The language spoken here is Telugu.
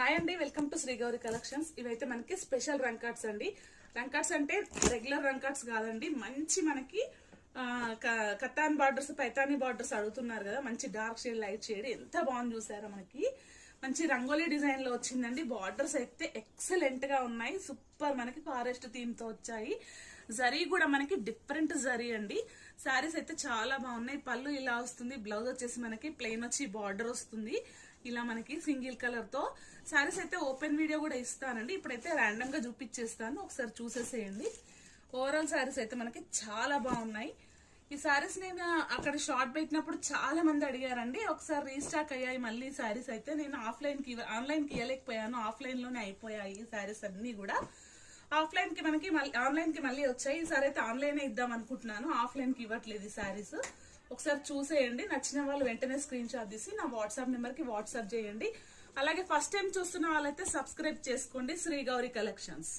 హాయ్ అండి, welcome to Shri Gauri collections. ఇవైతే మనకి స్పెషల్ రంకాట్స్ అండి. రంకాట్స్ అంటే రెగ్యులర్ రంకాట్స్ కాదండి, మంచి మనకి కతాన్ బార్డర్స్, పైతానీ బార్డర్స్ అడుగుతున్నారు కదా. మంచి డార్క్ షేడ్, లైట్ షేడ్ ఎంత బాగుంది చూసారా. మనకి మంచి రంగోలీ డిజైన్ లో వచ్చిందండి. బార్డర్స్ అయితే ఎక్సలెంట్ గా ఉన్నాయి. సూపర్ మనకి ఫారెస్ట్ థీమ్ తో వచ్చాయి. జరీ కూడా మనకి డిఫరెంట్ జరీ అండి. శారీస్ అయితే చాలా బాగున్నాయి. పళ్ళు ఇలా వస్తుంది, బ్లౌజ్ వచ్చేసి మనకి ప్లెయిన్ వచ్చి బార్డర్ వస్తుంది. ఇలా మనకి సింగిల్ కలర్ తో శారీస్ అయితే ఓపెన్ వీడియో కూడా ఇస్తానండి. ఇప్పుడైతే ర్యాండమ్ గా చూపించేస్తాను, ఒకసారి చూసేసేయండి. ఓవరాల్ శారీస్ అయితే మనకి చాలా బాగున్నాయి. ఈ శారీస్ నేను అక్కడ షార్ట్ పెట్టినప్పుడు చాలా మంది అడిగారండి. ఒకసారి రీస్టాక్ అయ్యాయి మళ్ళీ శారీస్ అయితే. నేను ఆన్లైన్ కి ఇవ్వలేకపోయాను, ఆఫ్లైన్ లోనే అయిపోయాయి ఈ శారీస్ అన్ని కూడా. ఆఫ్లైన్ కి మనకి ఆన్లైన్ కి మళ్ళీ వచ్చాయి. ఈసారి అయితే ఆన్లైన్ ఇద్దాం అనుకుంటున్నాను, ఆఫ్లైన్ కి ఇవ్వట్లేదు ఈ శారీస్. ఒకసారి చూసేయండి. నచ్చిన వాళ్ళు వెంటనే స్క్రీన్ షాట్ తీసి నా వాట్సాప్ నెంబర్ కి వాట్సాప్ చేయండి. అలాగే ఫస్ట్ టైం చూస్తున్న వాళ్ళైతే సబ్స్క్రైబ్ చేసుకోండి శ్రీ గౌరీ కలెక్షన్స్.